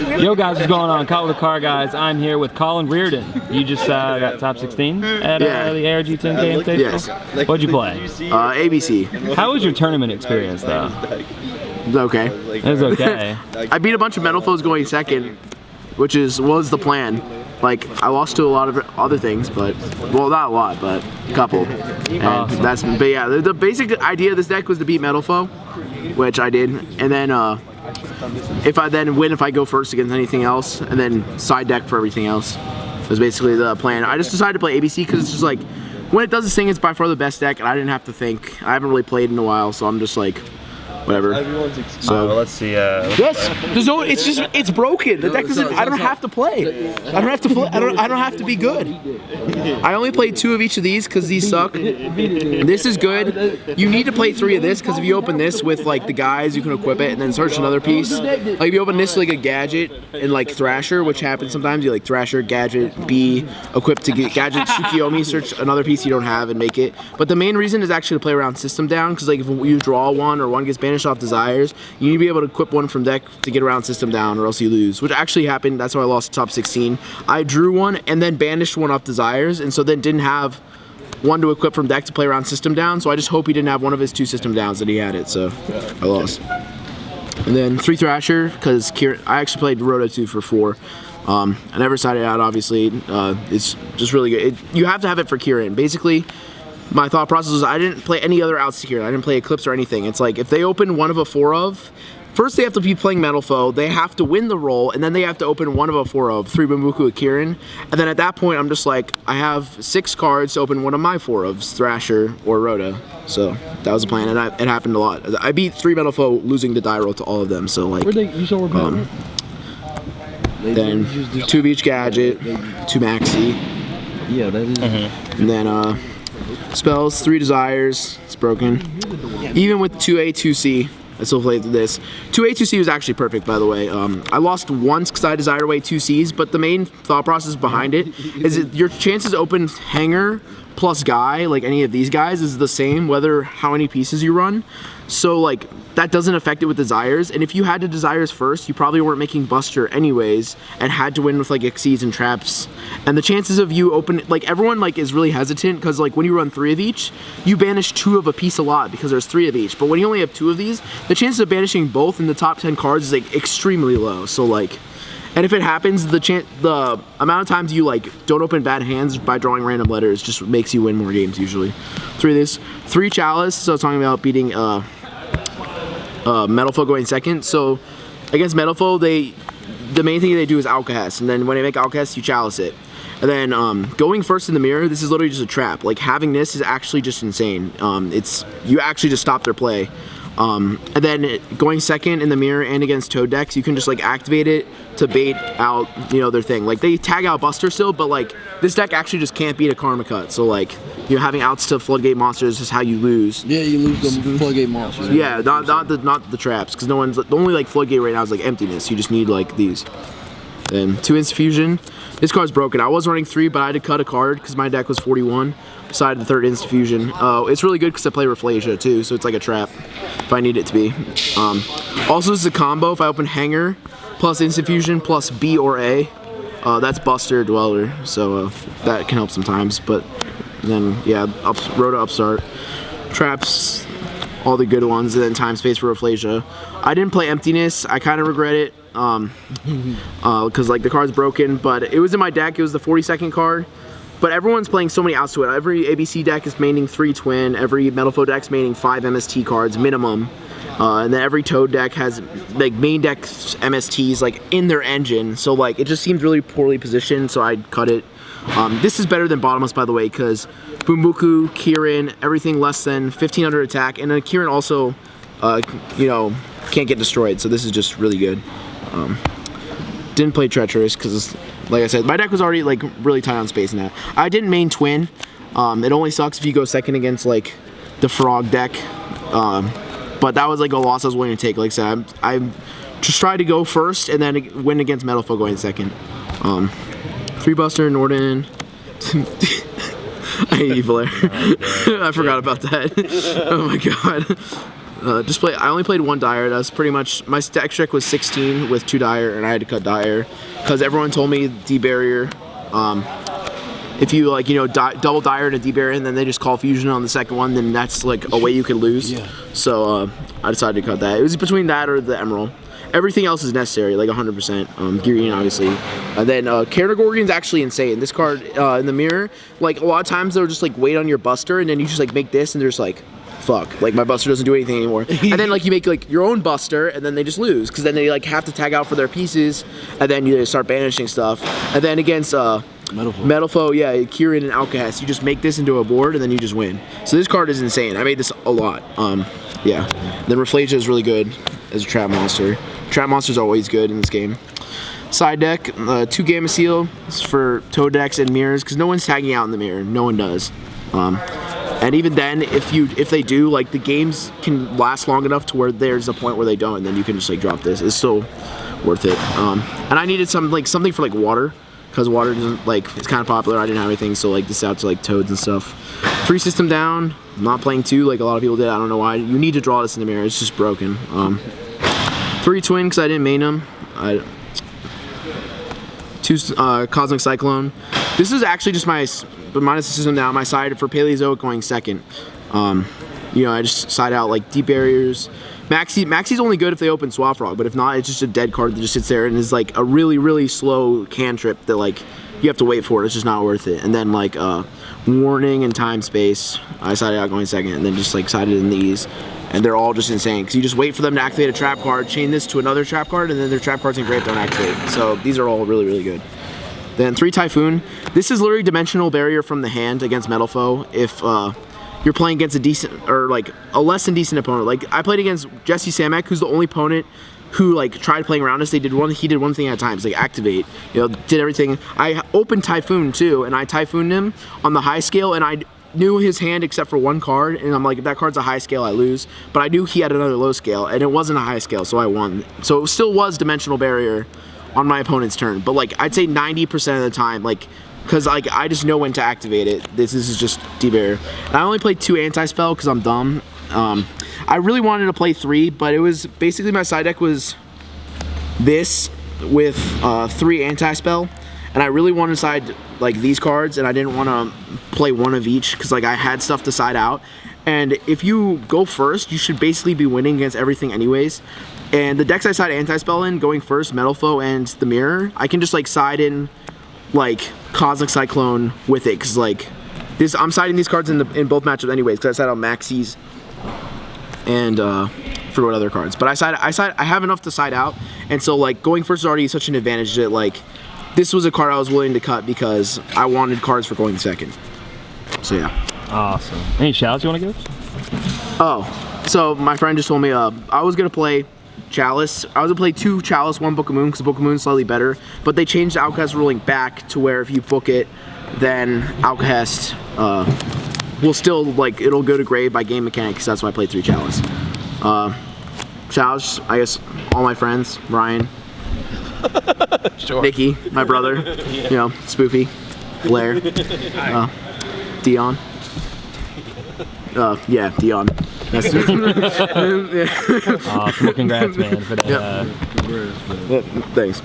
Yo guys, what's going on? Call with the Car Guys. I'm here with Collin Reardon. You just got top 16 at the ARG 10K Invitational? Yes. What'd you play? ABC. How was your tournament experience though? It was okay. It was okay. I beat a bunch of metal foes going second, which was the plan. Like, I lost to a lot of other things, but, well, not a lot, but a couple. And awesome. but yeah, the basic idea of this deck was to beat metal foe, which I did, and then if I go first against anything else, and then side deck for everything else. Was basically the plan. I just decided to play ABC because it's just like, when it does this thing, it's by far the best deck, and I didn't have to think. I haven't really played in a while, so I'm just like, whatever. So let's see. yes, there's no. It's broken. The deck doesn't. I don't have to play. I don't have to play. I don't have to be good. I only played 2 of each of these because these suck. This is good. You need to play 3 of this because if you open this with like the Guyz, you can equip it and then search another piece. Like if you open this like a gadget and like Thrasher, which happens sometimes, you like Thrasher, gadget, B, equip to get gadget, Tsukiyomi, search another piece you don't have and make it. But the main reason is actually to play around system down because like if you draw one or one gets banned off desires, you need to be able to equip one from deck to get around system down or else you lose, which actually happened. That's why I lost top 16. I drew one and then banished one off desires, and so then didn't have one to equip from deck to play around system down, so I just hope he didn't have one of his 2 system downs that he had it, so I lost. And then 3 Thrasher, because I actually played Roto 2 for 4. I never sided out, obviously. It's just really good. You have to have it for Kieran. Basically, my thought process was I didn't play any other outs to Kieran. I didn't play Eclipse or anything. It's like if they open one of a 4 of, first they have to be playing Metal Foe, they have to win the roll, and then they have to open one of a 4 of, 3 Bumbuku with Kieran. And then at that point I'm just like, I have 6 cards to open one of my 4 ofs, Thrasher or Rhoda. So that was the plan, and it happened a lot. I beat 3 Metal Foe losing the die roll to all of them, so like then 2 of each gadget, 2 maxi. Yeah, that is. And then spells, 3 desires, it's broken. Even with 2A, 2C, I still played this. 2A, 2C was actually perfect, by the way. I lost once because I desired away 2Cs, but the main thought process behind it is that your chances to open Hanger plus Guy, like any of these guys, is the same whether how many pieces you run. So like that doesn't affect it with desires, and if you had to desires first, you probably weren't making Buster anyways and had to win with like exceeds and traps. And the chances of you open, like everyone like is really hesitant because like when you run 3 of each, you banish 2 of a piece a lot because there's 3 of each. But when you only have 2 of these, the chances of banishing both in the top 10 cards is like extremely low. So like, and if it happens, the amount of times you like don't open bad hands by drawing random letters just makes you win more games usually. 3 of this, 3 Chalice. So I was talking about beating Metal Foe going second. So against Metal Foe, the main thing they do is Alcahest, and then when they make Alcahest, you Chalice it. And then going first in the mirror, this is literally just a trap. Like having this is actually just insane. You actually just stop their play. And then going second in the mirror and against Toad decks, you can just like activate it to bait out, you know, their thing. Like they tag out Buster still, but like this deck actually just can't beat a Karma Cut. So like, you know, having outs to Floodgate monsters is how you lose. Yeah, you lose the Floodgate monsters. Yeah, not the traps, because no one's, the only like Floodgate right now is like emptiness. You just need like these. Then 2 Insta-Fusion. This card's broken. I was running 3, but I had to cut a card because my deck was 41. Decided the 3rd Insta-Fusion. It's really good because I play Rafflesia too, so it's like a trap if I need it to be. Also, this is a combo. If I open Hanger plus Insta-Fusion plus B or A, that's Buster Dweller, so that can help sometimes. But then, yeah, Rhoda Upstart. Traps, all the good ones, and then Time Space for Rafflesia. I didn't play Emptiness. I kind of regret it. Because like the card's broken, but it was in my deck. It was the 42nd card, but everyone's playing so many outs to it. Every ABC deck is maining 3 Twin, every Metal Foe deck's maining 5 MST cards minimum, and then every Toad deck has like main deck MSTs like in their engine, so like it just seems really poorly positioned, so I cut it. This is better than Bottomless, by the way, because Bumbuku, Kieran, everything less than 1500 attack, and then Kieran also you know, can't get destroyed, so this is just really good. Didn't play Treacherous because, like I said, my deck was already like really tight on space in that. I didn't main Twin. It only sucks if you go second against like the Frog deck, but that was like a loss I was willing to take. Like I said, I just tried to go first and then win against Metal Foe going second. 3 Buster, Norden. I hate you, Blair. I forgot about that. Oh my god. I only played 1 Dire. That's pretty much my deck check was 16 with 2 Dire, and I had to cut Dire because everyone told me D-barrier. If you like, you know, double Dire and a D-barrier, and then they just call fusion on the second one, then that's like a way you can lose. Yeah. So I decided to cut that. It was between that or the Emerald. Everything else is necessary, like 100%. Gideon, obviously. And then Gorgon's actually insane. This card in the mirror, like a lot of times they'll just like wait on your Buster, and then you just like make this, and they're just like, fuck, like my Buster doesn't do anything anymore. And then like you make like your own Buster, and then they just lose, because then they like have to tag out for their pieces, and then you start banishing stuff. And then against Metal Foe, yeah, Kieran and Alcahest, you just make this into a board, and then you just win. So this card is insane. I made this a lot. Yeah. Then Rafflesia is really good as a trap monster. Trap monsters are always good in this game. Side deck, 2 Gamma Seal for toe decks and mirrors, because no one's tagging out in the mirror. No one does. And even then, if they do, like the games can last long enough to where there's a point where they don't, and then you can just like drop this. It's still worth it. And I needed something for like water, because water doesn't like it's kind of popular. I didn't have anything, so like this out to like toads and stuff. 3 system down. I'm not playing 2 like a lot of people did. I don't know why. You need to draw this in the mirror. It's just broken. 3 twin because I didn't main them. 2 Cosmic Cyclone. This is actually just but minus the system down. My side for Paleozoic going second. You know, I just side out like deep barriers. Maxi's only good if they open Swafrog, but if not, it's just a dead card that just sits there and is like a really, really slow cantrip that like you have to wait for it. It's just not worth it. And then like Warning and Time Space, I sided out going second, and then just like sided in these. And they're all just insane, because you just wait for them to activate a trap card, chain this to another trap card, and then their trap cards in Grave don't activate. So these are all really, really good. Then 3 Typhoon. This is literally dimensional barrier from the hand against Metal Foe. If you're playing against a decent, or like a less than decent opponent. Like I played against Jesse Samek, who's the only opponent who like tried playing around us. He did one thing at a time. It's like activate, you know, did everything. I opened Typhoon too, and I Typhooned him on the high scale, and I knew his hand except for 1 card, and I'm like, if that card's a high scale, I lose. But I knew he had another low scale, and it wasn't a high scale, so I won. So it still was dimensional barrier on my opponent's turn, but like I'd say 90% of the time, like, because like I just know when to activate it. This is just D-barrier. And I only played 2 anti-spell because I'm dumb. I really wanted to play 3, but it was basically my side deck was this with 3 anti-spell. And I really wanted to side like these cards, and I didn't want to play 1 of each because like I had stuff to side out. And if you go first, you should basically be winning against everything anyways. And the decks I side anti-spell in, going first, Metal Foe and the Mirror, I can just like side in like Cosmic Cyclone with it, because like this, I'm siding these cards in both matchups anyways, because I side out Maxis and forget what other cards. But I have enough to side out, and so like going first is already such an advantage that like this was a card I was willing to cut because I wanted cards for going second. So yeah. Awesome. Any shout outs you want to give? Oh, so my friend just told me I was gonna play Chalice. I was gonna play 2 Chalice, 1 Book of Moon, because Book of Moon's slightly better. But they changed the Outcast ruling back to where if you book it, then Outcast will still like it'll go to grave by game mechanics. That's why I played 3 Chalice. Chalice, I guess all my friends, Ryan. Sure. Nikki, my brother, you know, Spoofy, Blair, Dion. Yeah, Dion. That's well, congrats, man, for that. Yep. Thanks.